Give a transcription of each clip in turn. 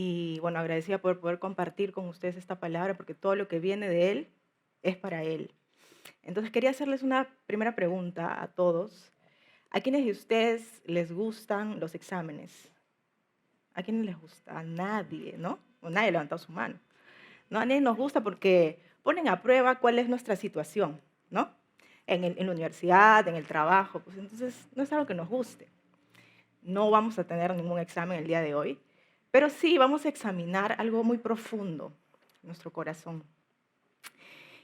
Y bueno, agradecida por poder compartir con ustedes esta palabra, porque todo lo que viene de Él es para Él. Entonces quería hacerles una primera pregunta a todos. ¿A quiénes de ustedes les gustan los exámenes? ¿A quiénes les gusta? A nadie, ¿no? O nadie ha levantado su mano. ¿No? A nadie nos gusta porque ponen a prueba cuál es nuestra situación, ¿no? En la universidad, en el trabajo, pues entonces no es algo que nos guste. No vamos a tener ningún examen el día de hoy, pero sí vamos a examinar algo muy profundo, nuestro corazón.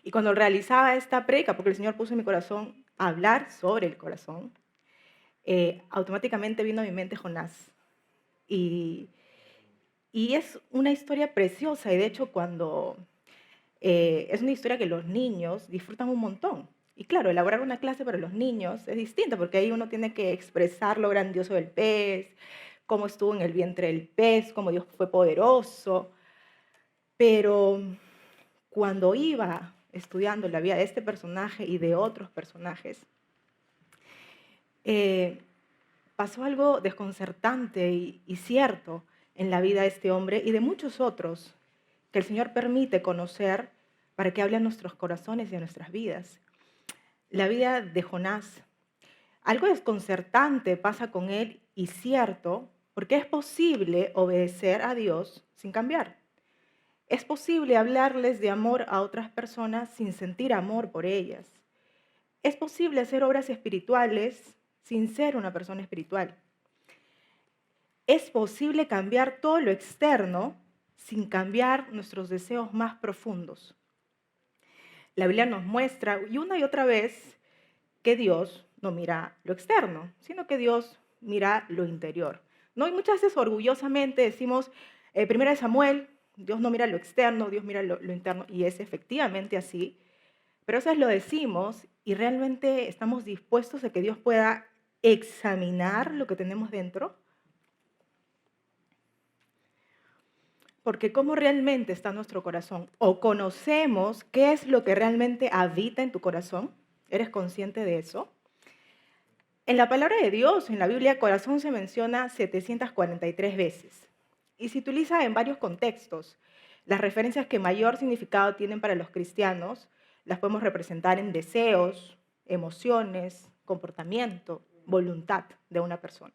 Y cuando realizaba esta prédica, porque el Señor puso en mi corazón hablar sobre el corazón, automáticamente vino a mi mente Jonás. Y, y es una historia preciosa, y de hecho es una historia que los niños disfrutan un montón. Y claro, elaborar una clase para los niños es distinta, porque ahí uno tiene que expresar lo grandioso del pez, cómo estuvo en el vientre del pez, cómo Dios fue poderoso. Pero cuando iba estudiando la vida de este personaje y de otros personajes, eh, pasó algo desconcertante y cierto en la vida de este hombre y de muchos otros que el Señor permite conocer para que hable a nuestros corazones y a nuestras vidas. La vida de Jonás, algo desconcertante pasa con él y cierto, porque es posible obedecer a Dios sin cambiar. Es posible hablarles de amor a otras personas sin sentir amor por ellas. Es posible hacer obras espirituales sin ser una persona espiritual. Es posible cambiar todo lo externo sin cambiar nuestros deseos más profundos. La Biblia nos muestra y una y otra vez que Dios no mira lo externo, sino que Dios mira lo interior. ¿No? Y muchas veces orgullosamente decimos, primera de Samuel, Dios no mira lo externo, Dios mira lo interno, y es efectivamente así, pero eso lo decimos y realmente estamos dispuestos a que Dios pueda examinar lo que tenemos dentro, porque ¿cómo realmente está nuestro corazón? ¿O conocemos qué es lo que realmente habita en tu corazón? ¿Eres consciente de eso? En la palabra de Dios, en la Biblia, corazón se menciona 743 veces y se utiliza en varios contextos. Las referencias que mayor significado tienen para los cristianos las podemos representar en deseos, emociones, comportamiento, voluntad de una persona.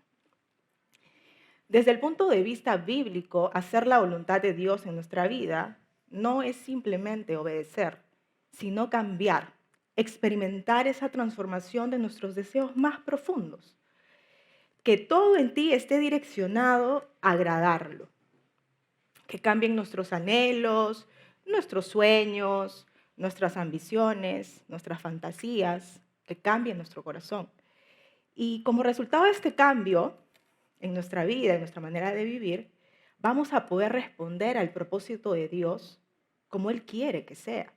Desde el punto de vista bíblico, hacer la voluntad de Dios en nuestra vida no es simplemente obedecer, sino cambiar, experimentar esa transformación de nuestros deseos más profundos. Que todo en ti esté direccionado a agradarlo, que cambien nuestros anhelos, nuestros sueños, nuestras ambiciones, nuestras fantasías, que cambien nuestro corazón. Y como resultado de este cambio en nuestra vida, en nuestra manera de vivir, vamos a poder responder al propósito de Dios como Él quiere que sea.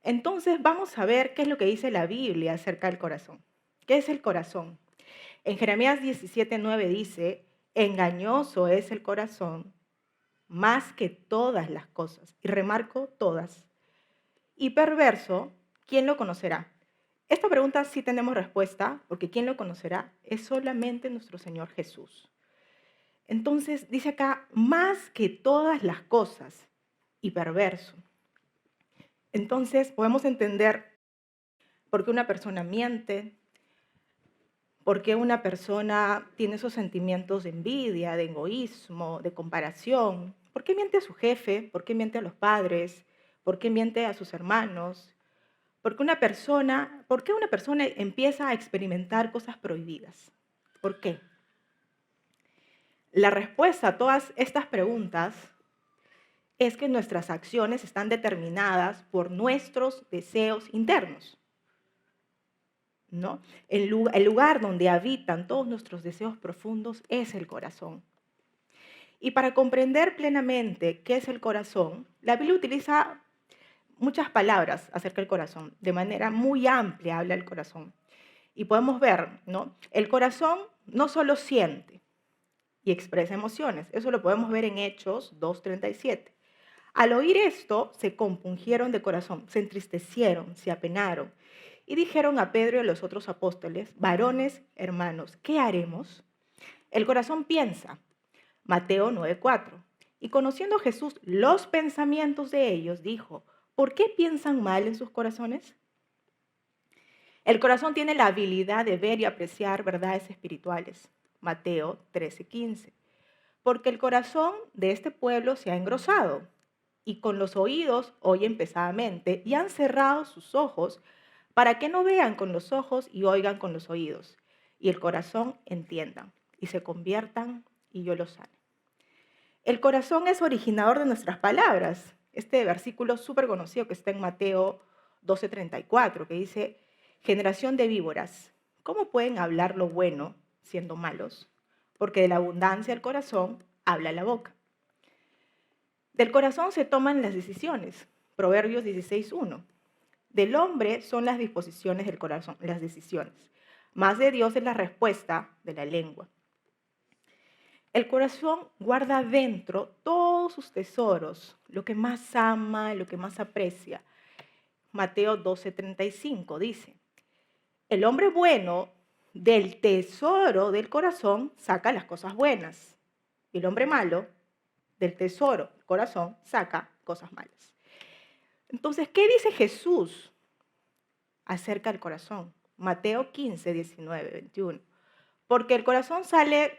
Entonces vamos a ver qué es lo que dice la Biblia acerca del corazón. ¿Qué es el corazón? En Jeremías 17:9 dice, engañoso es el corazón más que todas las cosas, y remarco todas, y perverso, ¿quién lo conocerá? Esta pregunta sí tenemos respuesta, porque ¿quién lo conocerá? Es solamente nuestro Señor Jesús. Entonces dice acá, más que todas las cosas, y perverso. Entonces podemos entender por qué una persona miente, por qué una persona tiene esos sentimientos de envidia, de egoísmo, de comparación. ¿Por qué miente a su jefe? ¿Por qué miente a los padres? ¿Por qué miente a sus hermanos? ¿Por qué una persona empieza a experimentar cosas prohibidas? ¿Por qué? La respuesta a todas estas preguntas es que nuestras acciones están determinadas por nuestros deseos internos, ¿no? El lugar donde habitan todos nuestros deseos profundos es el corazón. Y para comprender plenamente qué es el corazón, la Biblia utiliza muchas palabras acerca del corazón. De manera muy amplia habla el corazón. Y podemos ver, ¿no? El corazón no solo siente y expresa emociones. Eso lo podemos ver en Hechos 2:37. Al oír esto, se compungieron de corazón, se entristecieron, se apenaron y dijeron a Pedro y a los otros apóstoles, varones, hermanos, ¿qué haremos? El corazón piensa, Mateo 9:4. Y conociendo Jesús los pensamientos de ellos, dijo, ¿por qué piensan mal en sus corazones? El corazón tiene la habilidad de ver y apreciar verdades espirituales. Mateo 13:15. Porque el corazón de este pueblo se ha engrosado y con los oídos oyen pesadamente y han cerrado sus ojos para que no vean con los ojos y oigan con los oídos y el corazón entiendan y se conviertan y yo los sane. El corazón es originador de nuestras palabras. Este versículo súper conocido que está en Mateo 12:34, que dice, generación de víboras, ¿cómo pueden hablar lo bueno siendo malos? Porque de la abundancia del corazón habla la boca. Del corazón se toman las decisiones. Proverbios 16:1. Del hombre son las disposiciones del corazón, las decisiones. Más de Dios es la respuesta de la lengua. El corazón guarda dentro todos sus tesoros, lo que más ama, lo que más aprecia. Mateo 12:35 dice, el hombre bueno del tesoro del corazón saca las cosas buenas. Y el hombre malo del tesoro del corazón saca cosas malas. Entonces, ¿qué dice Jesús acerca del corazón? Mateo 15:19-21. Porque el corazón sale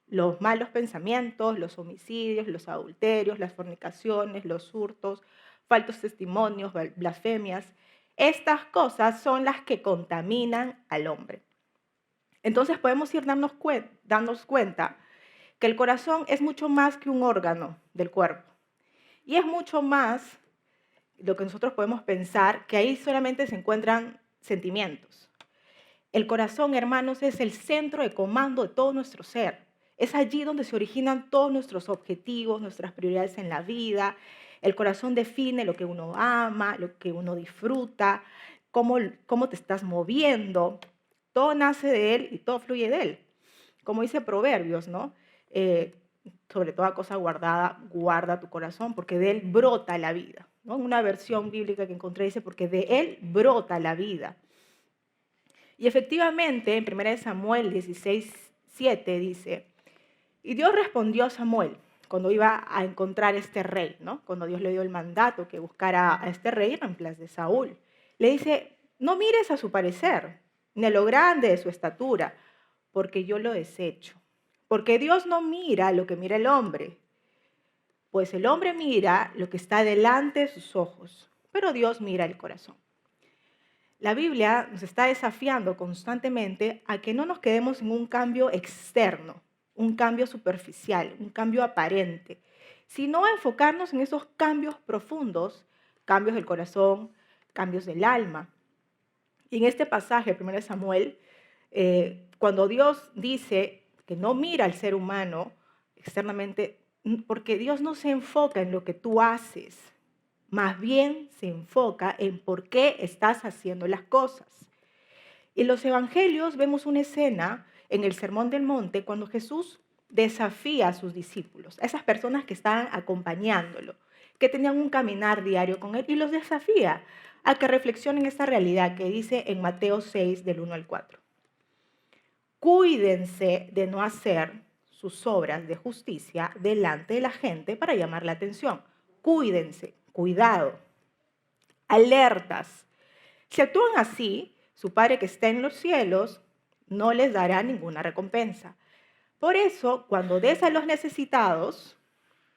los malos pensamientos, los homicidios, los adulterios, las fornicaciones, los hurtos, falsos testimonios, blasfemias. Estas cosas son las que contaminan al hombre. Entonces podemos ir dándonos cuenta que el corazón es mucho más que un órgano del cuerpo. Y es mucho más lo que nosotros podemos pensar, que ahí solamente se encuentran sentimientos. El corazón, hermanos, es el centro de comando de todo nuestro ser. Es allí donde se originan todos nuestros objetivos, nuestras prioridades en la vida. El corazón define lo que uno ama, lo que uno disfruta, cómo te estás moviendo. Todo nace de él y todo fluye de él. Como dice Proverbios, ¿no? Sobre toda cosa guardada, guarda tu corazón, porque de él brota la vida, ¿no? Una versión bíblica que encontré dice, porque de él brota la vida. Y efectivamente, en 1 Samuel 16:7 dice, y Dios respondió a Samuel cuando iba a encontrar este rey, ¿no? Cuando Dios le dio el mandato que buscara a este rey en place de Saúl. Le dice, no mires a su parecer, ni a lo grande de su estatura, porque yo lo desecho. Porque Dios no mira lo que mira el hombre, pues el hombre mira lo que está delante de sus ojos, pero Dios mira el corazón. La Biblia nos está desafiando constantemente a que no nos quedemos en un cambio externo, un cambio superficial, un cambio aparente, sino enfocarnos en esos cambios profundos, cambios del corazón, cambios del alma. Y en este pasaje, 1 Samuel, cuando Dios dice que no mira al ser humano externamente, porque Dios no se enfoca en lo que tú haces, más bien se enfoca en por qué estás haciendo las cosas. En los evangelios vemos una escena en el Sermón del Monte cuando Jesús desafía a sus discípulos, a esas personas que estaban acompañándolo, que tenían un caminar diario con él, y los desafía a que reflexionen esta realidad que dice en Mateo 6, del 1 al 4. Cuídense de no hacer sus obras de justicia delante de la gente para llamar la atención. Cuídense, cuidado, alertas. Si actúan así, su Padre que está en los cielos no les dará ninguna recompensa. Por eso, cuando des a los necesitados,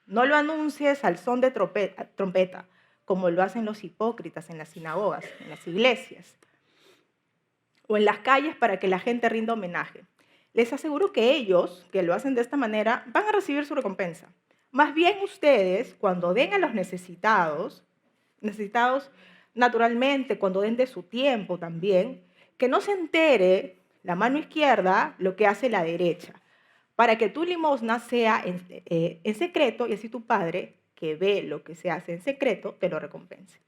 no lo anuncies al son de trompeta, como lo hacen los hipócritas en las sinagogas, en las iglesias, o en las calles para que la gente rinda homenaje. Les aseguro que ellos, que lo hacen de esta manera, van a recibir su recompensa. Más bien ustedes, cuando den a los necesitados naturalmente, cuando den de su tiempo también, que no se entere la mano izquierda lo que hace la derecha, para que tu limosna sea en secreto y así tu Padre, que ve lo que se hace en secreto, te lo recompense.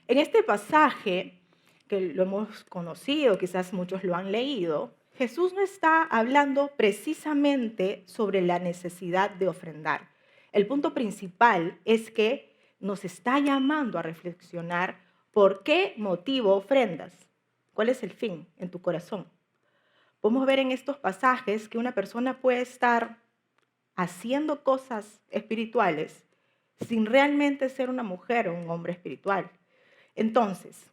En este pasaje, que lo hemos conocido, quizás muchos lo han leído, Jesús no está hablando precisamente sobre la necesidad de ofrendar. El punto principal es que nos está llamando a reflexionar por qué motivo ofrendas, cuál es el fin en tu corazón. Podemos ver en estos pasajes que una persona puede estar haciendo cosas espirituales sin realmente ser una mujer o un hombre espiritual. Entonces,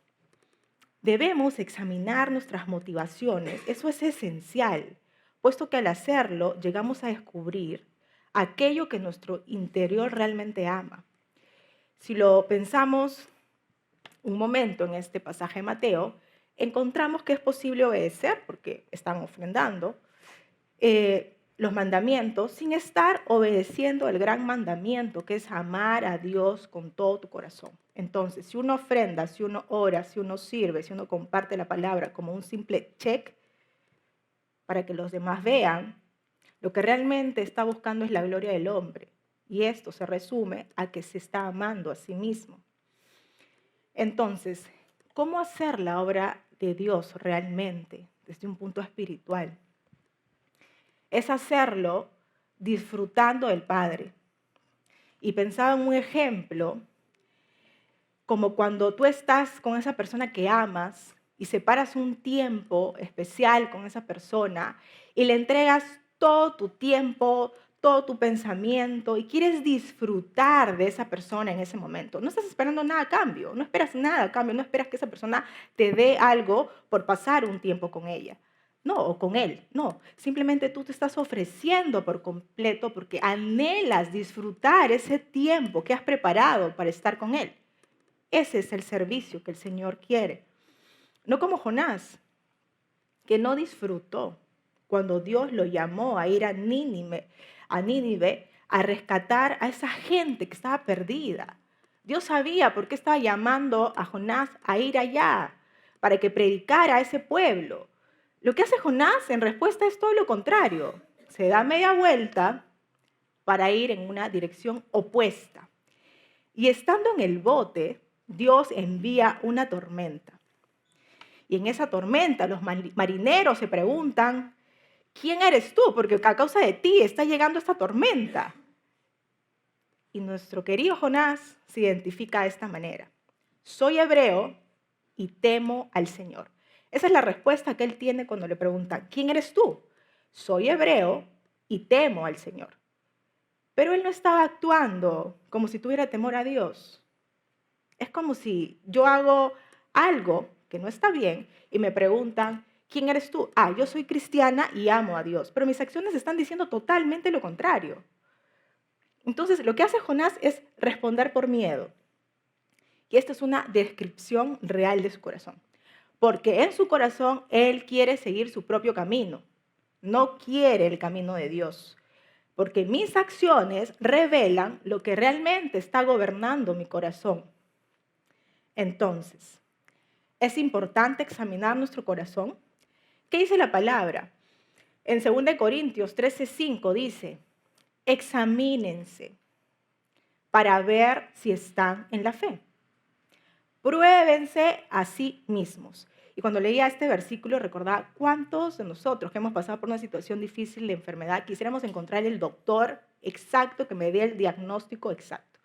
debemos examinar nuestras motivaciones. Eso es esencial, puesto que al hacerlo llegamos a descubrir aquello que nuestro interior realmente ama. Si lo pensamos un momento en este pasaje de Mateo, encontramos que es posible obedecer, porque están ofrendando, los mandamientos sin estar obedeciendo el gran mandamiento, que es amar a Dios con todo tu corazón. Entonces, si uno ofrenda, si uno ora, si uno sirve, si uno comparte la palabra como un simple check para que los demás vean, lo que realmente está buscando es la gloria del hombre. Y esto se resume a que se está amando a sí mismo. Entonces, ¿cómo hacer la obra de Dios realmente desde un punto espiritual? Es hacerlo disfrutando del Padre. Y pensaba en un ejemplo, como cuando tú estás con esa persona que amas y separas un tiempo especial con esa persona y le entregas todo tu tiempo, todo tu pensamiento y quieres disfrutar de esa persona en ese momento. No estás esperando nada a cambio, no esperas nada a cambio, no esperas que esa persona te dé algo por pasar un tiempo con ella. No, o con él, no. Simplemente tú te estás ofreciendo por completo porque anhelas disfrutar ese tiempo que has preparado para estar con él. Ese es el servicio que el Señor quiere. No como Jonás, que no disfrutó cuando Dios lo llamó a ir a Nínive a rescatar a esa gente que estaba perdida. Dios sabía por qué estaba llamando a Jonás a ir allá, para que predicara a ese pueblo. Lo que hace Jonás en respuesta es todo lo contrario. Se da media vuelta para ir en una dirección opuesta. Y estando en el bote, Dios envía una tormenta. Y en esa tormenta los marineros se preguntan, ¿quién eres tú? Porque a causa de ti está llegando esta tormenta. Y nuestro querido Jonás se identifica de esta manera. Soy hebreo y temo al Señor. Esa es la respuesta que él tiene cuando le preguntan, ¿quién eres tú? Soy hebreo y temo al Señor. Pero él no estaba actuando como si tuviera temor a Dios. Es como si yo hago algo que no está bien y me preguntan, ¿quién eres tú? Ah, yo soy cristiana y amo a Dios, pero mis acciones están diciendo totalmente lo contrario. Entonces, lo que hace Jonás es responder por miedo. Y esta es una descripción real de su corazón. Porque en su corazón él quiere seguir su propio camino. No quiere el camino de Dios. Porque mis acciones revelan lo que realmente está gobernando mi corazón. Entonces, es importante examinar nuestro corazón. ¿Qué dice la palabra? En 2 Corintios 13:5 dice, examínense para ver si están en la fe. Pruébense a sí mismos. Y cuando leía este versículo recordaba cuántos de nosotros que hemos pasado por una situación difícil de enfermedad quisiéramos encontrar el doctor exacto que me dé el diagnóstico exacto.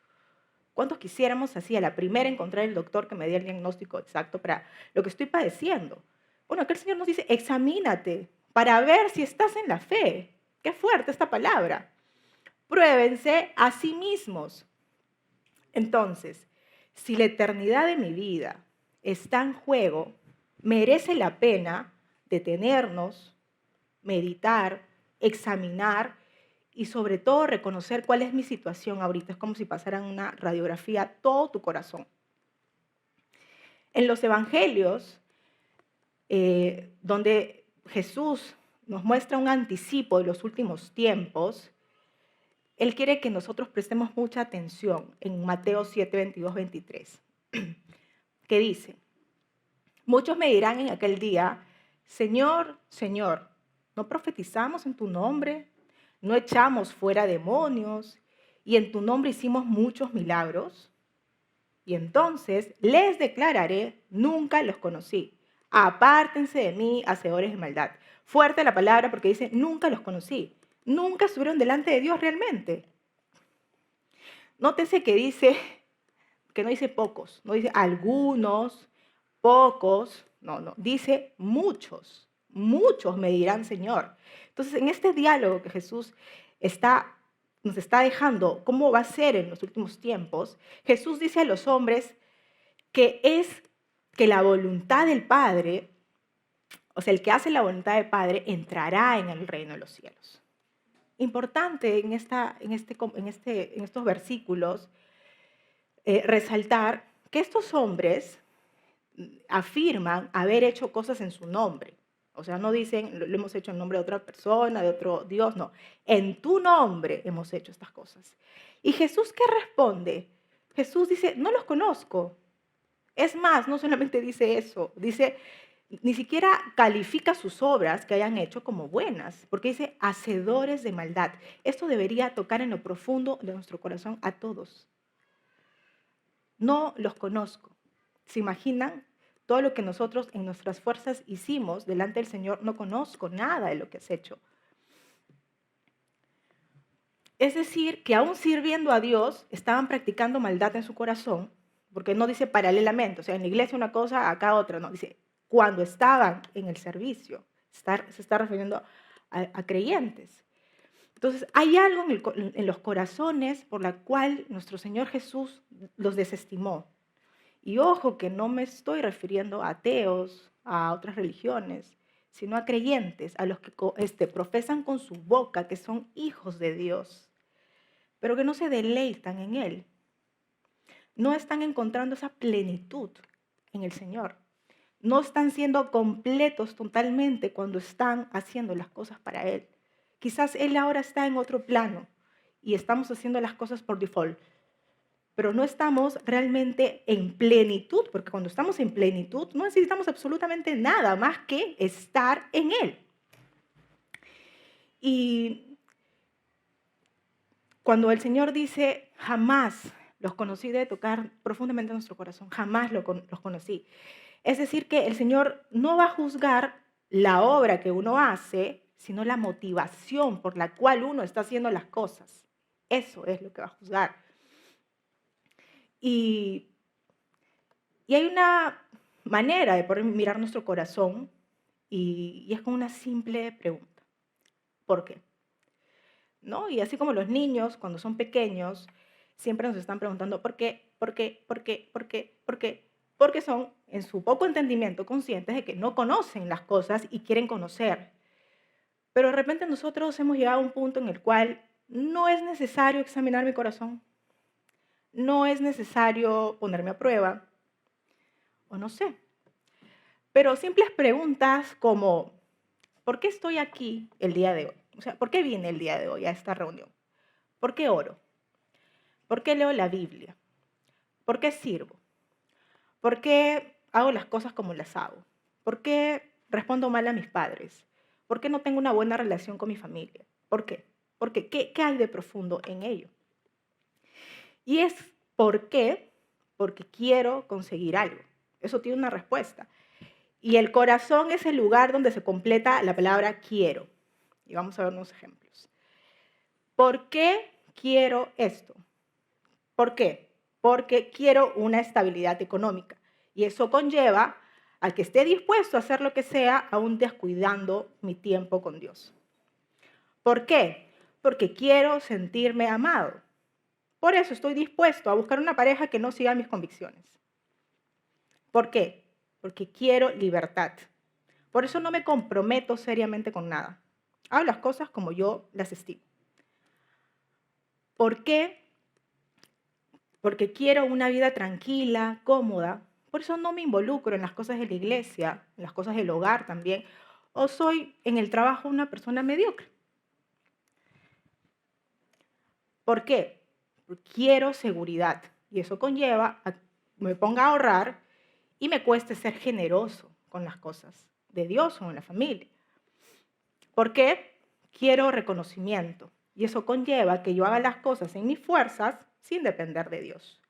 ¿Cuántos quisiéramos así a la primera encontrar el doctor que me dé el diagnóstico exacto para lo que estoy padeciendo? Bueno, acá el Señor nos dice, examínate para ver si estás en la fe. Qué fuerte esta palabra. Pruébense a sí mismos. Entonces, si la eternidad de mi vida está en juego, merece la pena detenernos, meditar, examinar y sobre todo reconocer cuál es mi situación ahorita. Es como si pasaran una radiografía a todo tu corazón. En los evangelios, donde Jesús nos muestra un anticipo de los últimos tiempos, Él quiere que nosotros prestemos mucha atención en Mateo 7, 22, 23, que dice, muchos me dirán en aquel día, Señor, Señor, ¿no profetizamos en tu nombre? ¿No echamos fuera demonios? ¿Y en tu nombre hicimos muchos milagros? Y entonces les declararé, nunca los conocí. Apártense de mí, hacedores de maldad. Fuerte la palabra porque dice, nunca los conocí. Nunca estuvieron delante de Dios realmente. Nótese que no dice pocos, no dice algunos, pocos, no, dice muchos, muchos me dirán Señor. Entonces, en este diálogo que Jesús está nos está dejando cómo va a ser en los últimos tiempos, Jesús dice a los hombres que la voluntad del Padre, o sea, el que hace la voluntad del Padre, entrará en el reino de los cielos. Importante en estos versículos resaltar que estos hombres afirman haber hecho cosas en su nombre. O sea, no dicen, lo hemos hecho en nombre de otra persona, de otro Dios, no. En tu nombre hemos hecho estas cosas. ¿Y Jesús qué responde? Jesús dice, no los conozco. Es más, no solamente dice eso, dice, ni siquiera califica sus obras que hayan hecho como buenas, porque dice, hacedores de maldad. Esto debería tocar en lo profundo de nuestro corazón a todos. No los conozco. ¿Se imaginan? Todo lo que nosotros en nuestras fuerzas hicimos delante del Señor, no conozco nada de lo que has hecho. Es decir, que aún sirviendo a Dios, estaban practicando maldad en su corazón, porque no dice paralelamente, o sea, en la iglesia una cosa, acá otra, no, dice cuando estaban en el servicio, se está refiriendo a creyentes. Entonces, hay algo en los corazones por la cual nuestro Señor Jesús los desestimó. Y ojo que no me estoy refiriendo a ateos, a otras religiones, sino a creyentes, a los que profesan con su boca que son hijos de Dios, pero que no se deleitan en Él. No están encontrando esa plenitud en el Señor. No están siendo completos totalmente cuando están haciendo las cosas para Él. Quizás Él ahora está en otro plano y estamos haciendo las cosas por default, pero no estamos realmente en plenitud, porque cuando estamos en plenitud no necesitamos absolutamente nada más que estar en Él. Y cuando el Señor dice, jamás los conocí, de tocar profundamente nuestro corazón, jamás los conocí. Es decir, que el Señor no va a juzgar la obra que uno hace, sino la motivación por la cual uno está haciendo las cosas. Eso es lo que va a juzgar. Y hay una manera de poder mirar nuestro corazón y es con una simple pregunta. ¿Por qué? ¿No? Y así como los niños, cuando son pequeños, siempre nos están preguntando ¿por qué? ¿Por qué? ¿Por qué? ¿Por qué? ¿Por qué? Porque son, en su poco entendimiento, conscientes de que no conocen las cosas y quieren conocer. Pero de repente nosotros hemos llegado a un punto en el cual no es necesario examinar mi corazón. No es necesario ponerme a prueba, o no sé. Pero simples preguntas como, ¿por qué estoy aquí el día de hoy? O sea, ¿por qué vine el día de hoy a esta reunión? ¿Por qué oro? ¿Por qué leo la Biblia? ¿Por qué sirvo? ¿Por qué hago las cosas como las hago? ¿Por qué respondo mal a mis padres? ¿Por qué no tengo una buena relación con mi familia? ¿Por qué? Porque ¿qué hay de profundo en ello? Y es ¿por qué? Porque quiero conseguir algo. Eso tiene una respuesta. Y el corazón es el lugar donde se completa la palabra quiero. Y vamos a ver unos ejemplos. ¿Por qué quiero esto? ¿Por qué? Porque quiero una estabilidad económica. Y eso conlleva a que esté dispuesto a hacer lo que sea, aún descuidando mi tiempo con Dios. ¿Por qué? Porque quiero sentirme amado. Por eso estoy dispuesto a buscar una pareja que no siga mis convicciones. ¿Por qué? Porque quiero libertad. Por eso no me comprometo seriamente con nada. Hago las cosas como yo las estimo. ¿Por qué? Porque quiero una vida tranquila, cómoda. Por eso no me involucro en las cosas de la iglesia, en las cosas del hogar también. O soy en el trabajo una persona mediocre. ¿Por qué? Porque quiero seguridad. Y eso conlleva a que me ponga a ahorrar y me cueste ser generoso con las cosas de Dios o en la familia. ¿Por qué? Quiero reconocimiento. Y eso conlleva que yo haga las cosas en mis fuerzas sin depender de Dios.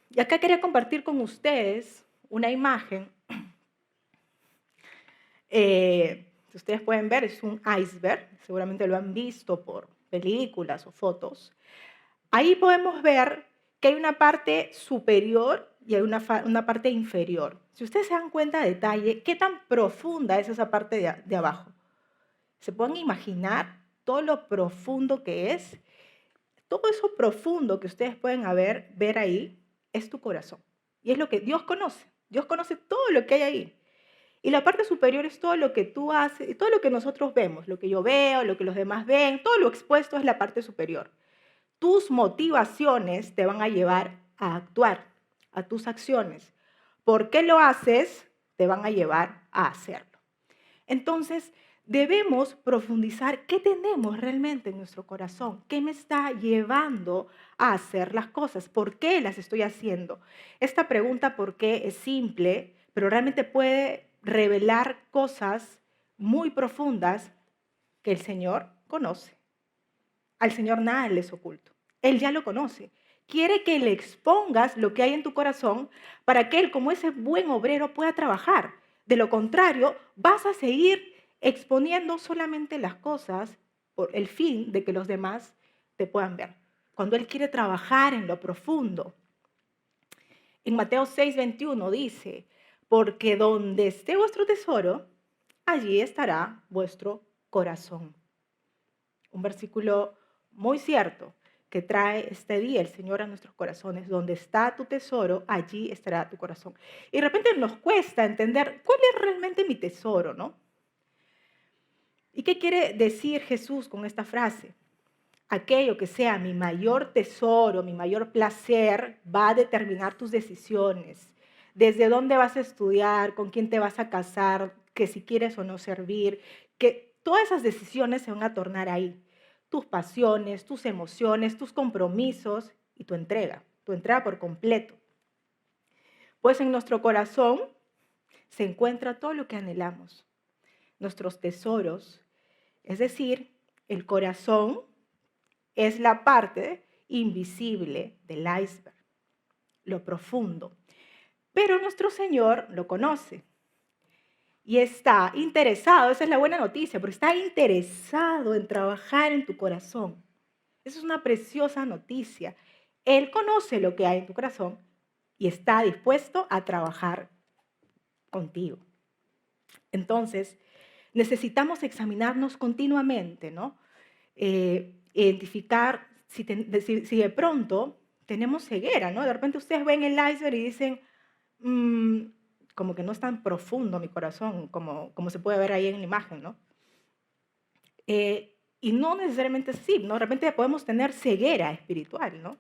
Y acá quería compartir con ustedes una imagen. Si ustedes pueden ver, es un iceberg. Seguramente lo han visto por películas o fotos. Ahí podemos ver que hay una parte superior y hay una parte inferior. Si ustedes se dan cuenta de detalle, ¿qué tan profunda es esa parte de abajo? ¿Se pueden imaginar todo lo profundo que es, todo eso profundo que ustedes pueden ver ahí es tu corazón. Y es lo que Dios conoce. Dios conoce todo lo que hay ahí. Y la parte superior es todo lo que tú haces y todo lo que nosotros vemos, lo que yo veo, lo que los demás ven, todo lo expuesto es la parte superior. Tus motivaciones te van a llevar a actuar, a tus acciones. ¿Por qué lo haces? Te van a llevar a hacerlo. Entonces, debemos profundizar qué tenemos realmente en nuestro corazón, qué me está llevando a hacer las cosas, por qué las estoy haciendo. Esta pregunta, ¿por qué?, es simple, pero realmente puede revelar cosas muy profundas que el Señor conoce. Al Señor nada le es oculto. Él ya lo conoce. Quiere que le expongas lo que hay en tu corazón para que Él, como ese buen obrero, pueda trabajar. De lo contrario, vas a seguir exponiendo solamente las cosas por el fin de que los demás te puedan ver. Cuando Él quiere trabajar en lo profundo. En Mateo 6:21 dice, porque donde esté vuestro tesoro, allí estará vuestro corazón. Un versículo muy cierto que trae este día el Señor a nuestros corazones. Donde está tu tesoro, allí estará tu corazón. Y de repente nos cuesta entender cuál es realmente mi tesoro, ¿no? ¿Y qué quiere decir Jesús con esta frase? Aquello que sea mi mayor tesoro, mi mayor placer, va a determinar tus decisiones. Desde dónde vas a estudiar, con quién te vas a casar, que si quieres o no servir, que todas esas decisiones se van a tornar ahí. Tus pasiones, tus emociones, tus compromisos y tu entrega por completo. Pues en nuestro corazón se encuentra todo lo que anhelamos, nuestros tesoros, es decir, el corazón es la parte invisible del iceberg, lo profundo. Pero nuestro Señor lo conoce y está interesado, esa es la buena noticia, porque está interesado en trabajar en tu corazón. Esa es una preciosa noticia. Él conoce lo que hay en tu corazón y está dispuesto a trabajar contigo. Entonces, necesitamos examinarnos continuamente, ¿no? Identificar si de pronto tenemos ceguera, ¿no? De repente ustedes ven el iceberg y dicen, como que no es tan profundo mi corazón como se puede ver ahí en la imagen, ¿no? Y no necesariamente es así, ¿no? De repente podemos tener ceguera espiritual, ¿no?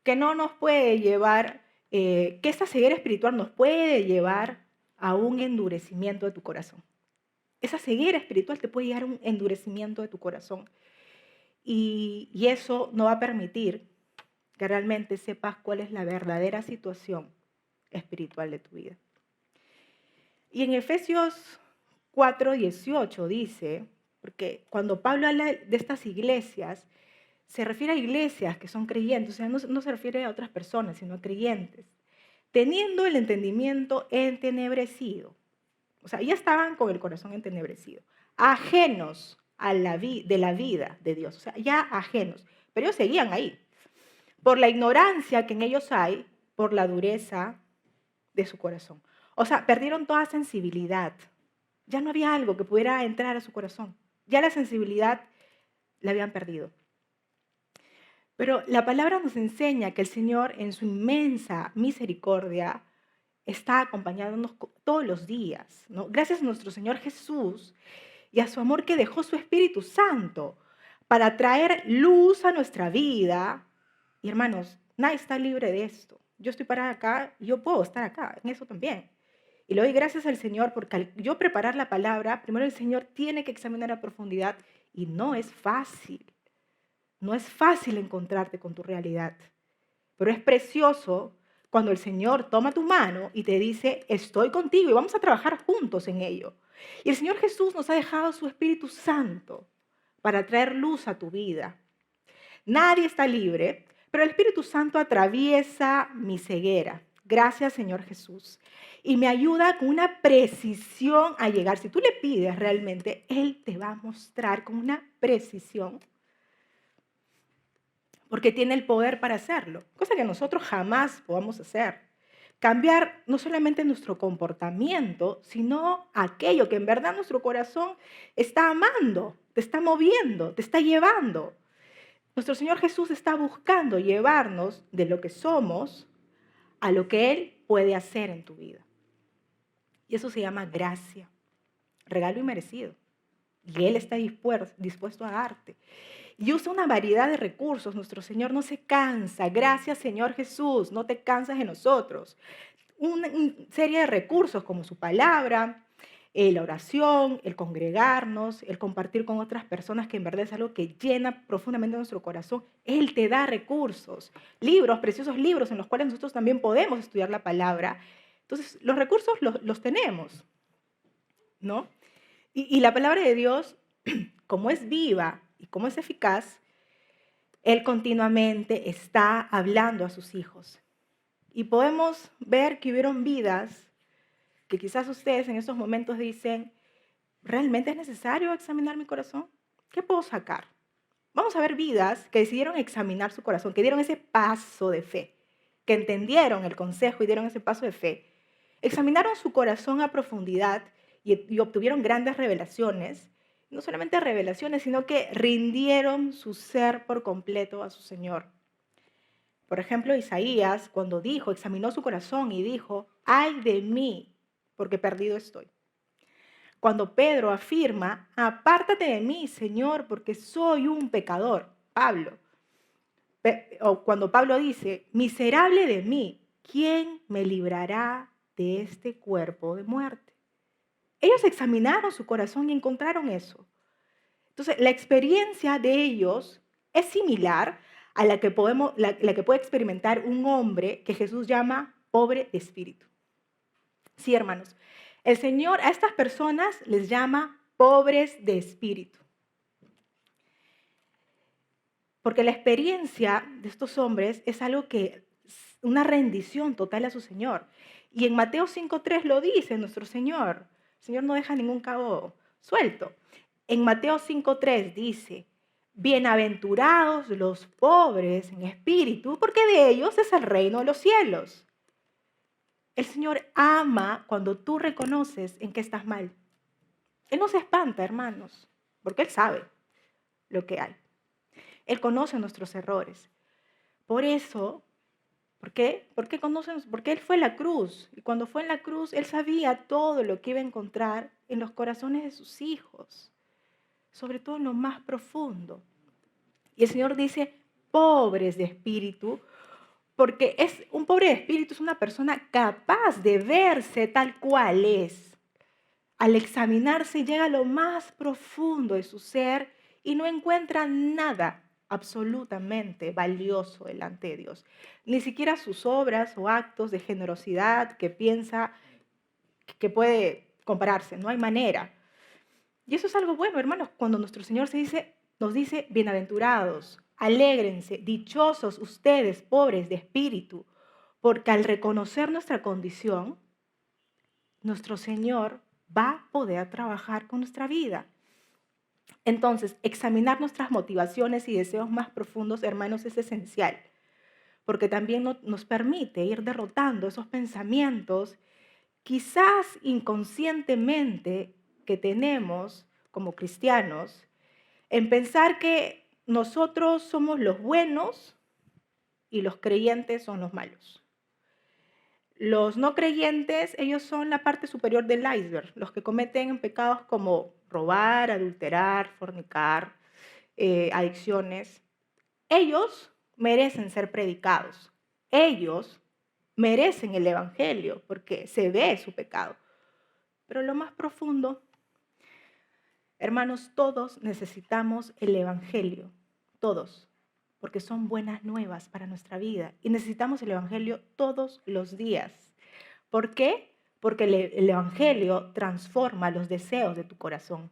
Que no nos puede llevar, que esta ceguera espiritual nos puede llevar a un endurecimiento de tu corazón. Esa ceguera espiritual te puede llevar a un endurecimiento de tu corazón. Y eso no va a permitir que realmente sepas cuál es la verdadera situación espiritual de tu vida. Y en Efesios 4:18 dice, porque cuando Pablo habla de estas iglesias, se refiere a iglesias que son creyentes, o sea, no se refiere a otras personas, sino a creyentes, teniendo el entendimiento entenebrecido. O sea, ya estaban con el corazón entenebrecido, ajenos de la vida de Dios, o sea, ya ajenos, pero ellos seguían ahí, por la ignorancia que en ellos hay, por la dureza de su corazón. O sea, perdieron toda sensibilidad. Ya no había algo que pudiera entrar a su corazón. Ya la sensibilidad la habían perdido. Pero la palabra nos enseña que el Señor, en su inmensa misericordia, está acompañándonos todos los días, ¿no? Gracias a nuestro Señor Jesús y a su amor que dejó su Espíritu Santo para traer luz a nuestra vida. Y hermanos, nadie está libre de esto. Yo estoy parada acá y yo puedo estar acá, en eso también. Y le doy gracias al Señor porque al yo preparar la palabra, primero el Señor tiene que examinar a profundidad y no es fácil. No es fácil encontrarte con tu realidad, pero es precioso cuando el Señor toma tu mano y te dice, estoy contigo y vamos a trabajar juntos en ello. Y el Señor Jesús nos ha dejado su Espíritu Santo para traer luz a tu vida. Nadie está libre, pero el Espíritu Santo atraviesa mi ceguera. Gracias, Señor Jesús. Y me ayuda con una precisión a llegar. Si tú le pides realmente, Él te va a mostrar con una precisión, porque tiene el poder para hacerlo, cosa que nosotros jamás podamos hacer. cambiar no solamente nuestro comportamiento, sino aquello que en verdad nuestro corazón está amando, te está moviendo, te está llevando. Nuestro Señor Jesús está buscando llevarnos de lo que somos a lo que Él puede hacer en tu vida. Y eso se llama gracia, regalo inmerecido. Y Él está dispuesto a darte. Y usa una variedad de recursos. Nuestro Señor no se cansa. Gracias, Señor Jesús. No te cansas de nosotros. Una serie de recursos como su palabra, la oración, el congregarnos, el compartir con otras personas, que en verdad es algo que llena profundamente nuestro corazón. Él te da recursos, libros, preciosos libros en los cuales nosotros también podemos estudiar la palabra. Entonces, los recursos los tenemos, ¿no? Y la palabra de Dios, como es viva y como es eficaz, Él continuamente está hablando a sus hijos. Y podemos ver que hubieron vidas que quizás ustedes en estos momentos dicen, ¿realmente es necesario examinar mi corazón? ¿Qué puedo sacar? Vamos a ver vidas que decidieron examinar su corazón, que dieron ese paso de fe, que entendieron el consejo y dieron ese paso de fe. Examinaron su corazón a profundidad y obtuvieron grandes revelaciones. No solamente revelaciones, sino que rindieron su ser por completo a su Señor. Por ejemplo, Isaías, cuando examinó su corazón y dijo, ay de mí, porque perdido estoy. Cuando Pedro afirma, apártate de mí, Señor, porque soy un pecador. Pablo. O cuando Pablo dice, miserable de mí, ¿quién me librará de este cuerpo de muerte? Ellos examinaron su corazón y encontraron eso. Entonces, la experiencia de ellos es similar a la que puede experimentar un hombre que Jesús llama pobre de espíritu. Sí, hermanos, el Señor a estas personas les llama pobres de espíritu. Porque la experiencia de estos hombres es algo que, una rendición total a su Señor. Y en Mateo 5:3 lo dice nuestro Señor. El Señor no deja ningún cabo suelto. En Mateo 5:3 dice, bienaventurados los pobres en espíritu, porque de ellos es el reino de los cielos. El Señor ama cuando tú reconoces en qué estás mal. Él no se espanta, hermanos, porque Él sabe lo que hay. Él conoce nuestros errores. Por eso, ¿por qué? Porque Él fue a la cruz. Y cuando fue en la cruz, Él sabía todo lo que iba a encontrar en los corazones de sus hijos, sobre todo en lo más profundo. Y el Señor dice, pobres de espíritu, porque un pobre de espíritu es una persona capaz de verse tal cual es. Al examinarse llega a lo más profundo de su ser y no encuentra nada absolutamente valioso delante de Dios. Ni siquiera sus obras o actos de generosidad que piensa que puede compararse. No hay manera. Y eso es algo bueno, hermanos, cuando nuestro Señor nos dice, bienaventurados, alégrense, dichosos ustedes, pobres de espíritu, porque al reconocer nuestra condición, nuestro Señor va a poder trabajar con nuestra vida. Entonces, examinar nuestras motivaciones y deseos más profundos, hermanos, es esencial, porque también nos permite ir derrotando esos pensamientos, quizás inconscientemente, que tenemos como cristianos, en pensar que nosotros somos los buenos y los creyentes son los malos. Los no creyentes, ellos son la parte superior del iceberg, los que cometen pecados como robar, adulterar, fornicar, adicciones. Ellos merecen ser predicados. Ellos merecen el evangelio porque se ve su pecado. Pero lo más profundo, hermanos, todos necesitamos el evangelio, todos, porque son buenas nuevas para nuestra vida y necesitamos el evangelio todos los días. ¿Por qué? Porque el evangelio transforma los deseos de tu corazón.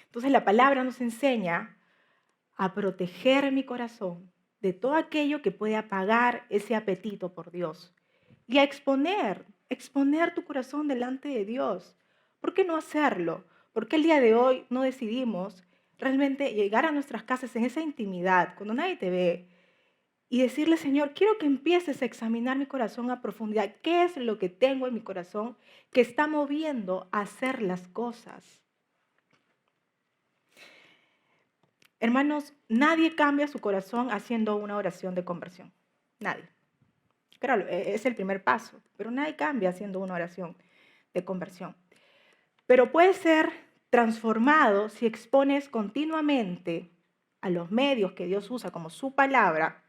Entonces la palabra nos enseña a proteger mi corazón de todo aquello que puede apagar ese apetito por Dios y a exponer tu corazón delante de Dios. ¿Por qué no hacerlo? ¿Por qué el día de hoy no decidimos realmente llegar a nuestras casas en esa intimidad, cuando nadie te ve, y decirle, Señor, quiero que empieces a examinar mi corazón a profundidad. ¿Qué es lo que tengo en mi corazón que está moviendo a hacer las cosas? Hermanos, nadie cambia su corazón haciendo una oración de conversión. Nadie. Claro, es el primer paso, pero nadie cambia haciendo una oración de conversión. Pero puede ser transformado si expones continuamente a los medios que Dios usa como su palabra,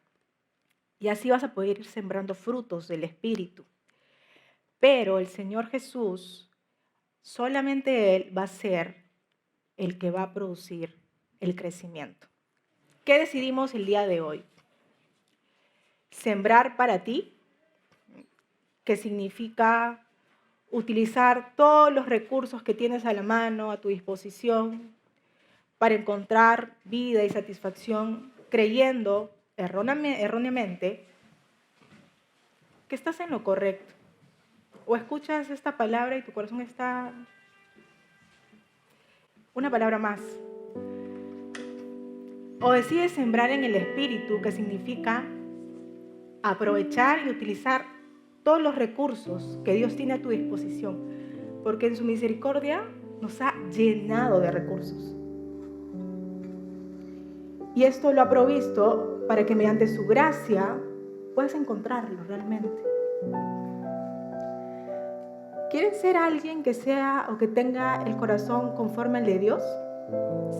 y así vas a poder ir sembrando frutos del Espíritu. Pero el Señor Jesús, solamente Él va a ser el que va a producir el crecimiento. ¿Qué decidimos el día de hoy? Sembrar para ti, que significa utilizar todos los recursos que tienes a la mano, a tu disposición, para encontrar vida y satisfacción, creyendo erróneamente que estás en lo correcto. O escuchas esta palabra y tu corazón está... Una palabra más. O decides sembrar en el Espíritu, que significa aprovechar y utilizar todos los recursos que Dios tiene a tu disposición, porque en su misericordia nos ha llenado de recursos. Y esto lo ha provisto para que mediante su gracia puedas encontrarlo realmente. ¿Quieres ser alguien que sea o que tenga el corazón conforme al de Dios?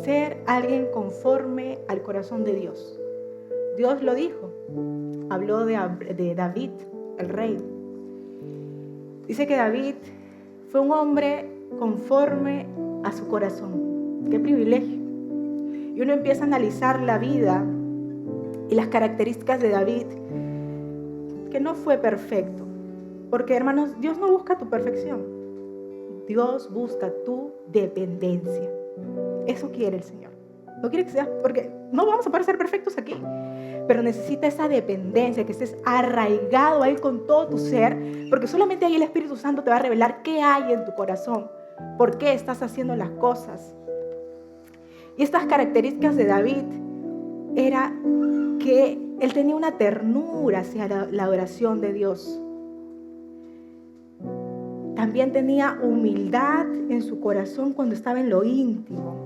Ser alguien conforme al corazón de Dios. Dios lo dijo. Habló de David, el rey. Dice que David fue un hombre conforme a su corazón. ¡Qué privilegio! Y uno empieza a analizar la vida y las características de David, que no fue perfecto. Porque, hermanos, Dios no busca tu perfección. Dios busca tu dependencia. Eso quiere el Señor. No quiere que seas, porque no vamos a poder ser perfectos aquí, pero necesita esa dependencia, que estés arraigado a Él con todo tu ser, porque solamente ahí el Espíritu Santo te va a revelar qué hay en tu corazón, por qué estás haciendo las cosas. Y estas características de David era que él tenía una ternura hacia la adoración de Dios. También tenía humildad en su corazón cuando estaba en lo íntimo.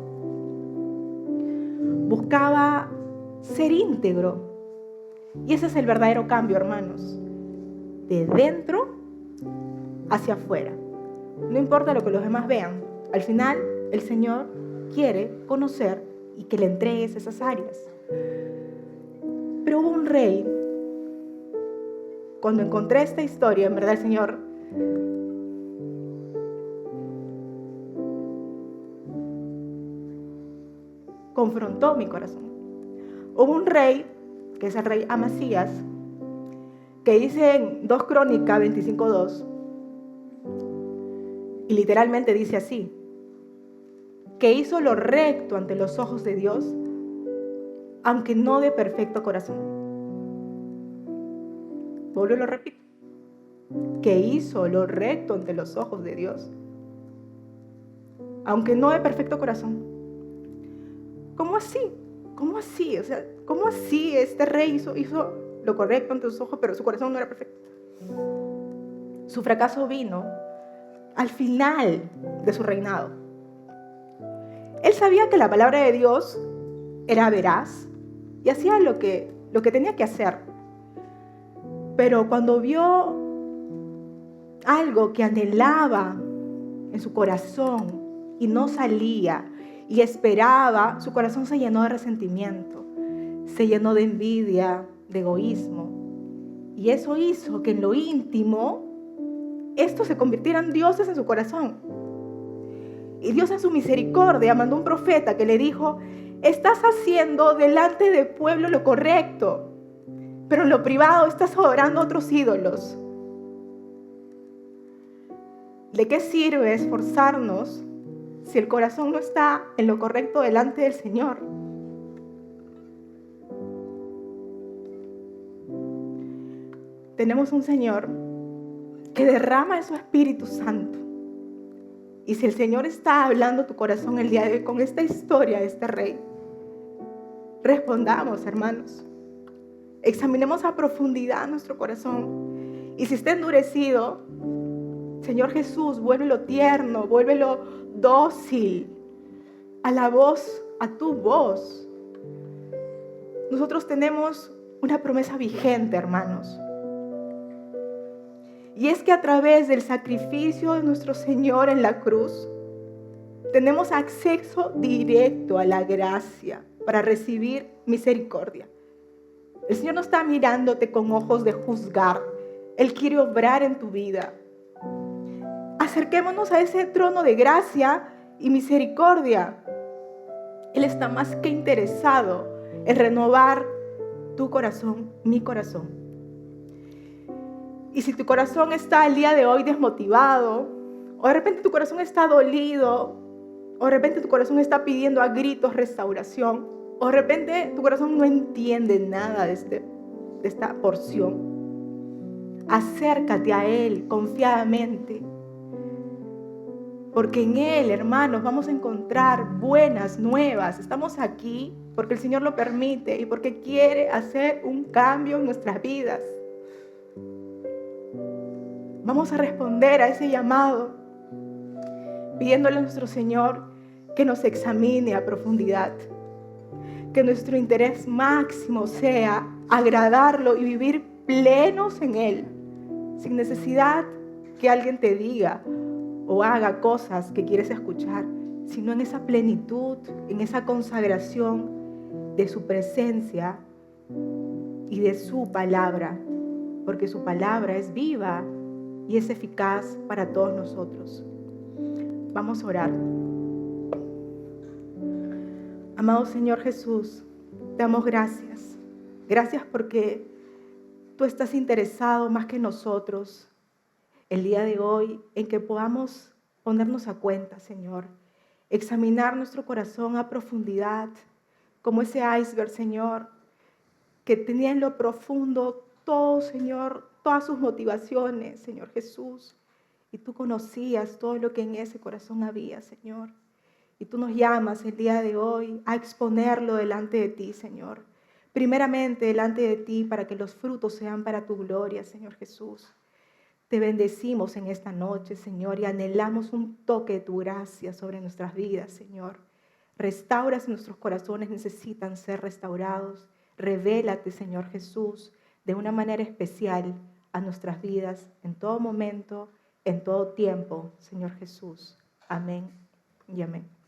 Buscaba ser íntegro. Y ese es el verdadero cambio, hermanos. De dentro hacia afuera. No importa lo que los demás vean. Al final, el Señor quiere conocer y que le entregues esas áreas. Pero hubo un rey. Cuando encontré esta historia, en verdad el Señor confrontó mi corazón. Hubo un rey, que es el rey Amasías, que dice en 2 Crónicas 25:2, y literalmente dice así, que hizo lo recto ante los ojos de Dios, aunque no de perfecto corazón. Vuelvo y lo repito. Que hizo lo recto ante los ojos de Dios, aunque no de perfecto corazón. ¿Cómo así? ¿Cómo así? O sea, ¿cómo así este rey hizo lo correcto ante sus ojos, pero su corazón no era perfecto? Su fracaso vino al final de su reinado. Él sabía que la palabra de Dios era veraz y hacía lo que tenía que hacer. Pero cuando vio algo que anhelaba en su corazón y no salía y esperaba, su corazón se llenó de resentimiento, se llenó de envidia, de egoísmo. Y eso hizo que en lo íntimo estos se convirtieran dioses en su corazón. Y Dios en su misericordia mandó un profeta que le dijo: estás haciendo delante del pueblo lo correcto, pero en lo privado estás adorando a otros ídolos. ¿De qué sirve esforzarnos si el corazón no está en lo correcto delante del Señor? Tenemos un Señor que derrama de su Espíritu Santo. Y si el Señor está hablando a tu corazón el día de hoy con esta historia de este rey, respondamos, hermanos. Examinemos a profundidad nuestro corazón. Y si está endurecido, Señor Jesús, vuélvelo tierno, vuélvelo dócil a la voz, a tu voz. Nosotros tenemos una promesa vigente, hermanos. Y es que a través del sacrificio de nuestro Señor en la cruz, tenemos acceso directo a la gracia para recibir misericordia. El Señor no está mirándote con ojos de juzgar. Él quiere obrar en tu vida. Acerquémonos a ese trono de gracia y misericordia. Él está más que interesado en renovar tu corazón, mi corazón. Y si tu corazón está el día de hoy desmotivado, o de repente tu corazón está dolido, o de repente tu corazón está pidiendo a gritos restauración, o de repente tu corazón no entiende nada de esta porción, acércate a Él confiadamente. Porque en Él, hermanos, vamos a encontrar buenas nuevas. Estamos aquí porque el Señor lo permite y porque quiere hacer un cambio en nuestras vidas. Vamos a responder a ese llamado, pidiéndole a nuestro Señor que nos examine a profundidad. Que nuestro interés máximo sea agradarlo y vivir plenos en Él, sin necesidad que alguien te diga o haga cosas que quieres escuchar, sino en esa plenitud, en esa consagración de su presencia y de su palabra, porque su palabra es viva y es eficaz para todos nosotros. Vamos a orar. Amado Señor Jesús, te damos gracias. Gracias porque tú estás interesado más que nosotros el día de hoy en que podamos ponernos a cuenta, Señor. Examinar nuestro corazón a profundidad, como ese iceberg, Señor, que tenía en lo profundo todo, Señor, todas sus motivaciones, Señor Jesús. Y tú conocías todo lo que en ese corazón había, Señor. Y tú nos llamas el día de hoy a exponerlo delante de ti, Señor. Primeramente delante de ti para que los frutos sean para tu gloria, Señor Jesús. Te bendecimos en esta noche, Señor, y anhelamos un toque de tu gracia sobre nuestras vidas, Señor. Restaura si nuestros corazones necesitan ser restaurados. Revélate, Señor Jesús, de una manera especial a nuestras vidas en todo momento, en todo tiempo, Señor Jesús. Amén y amén.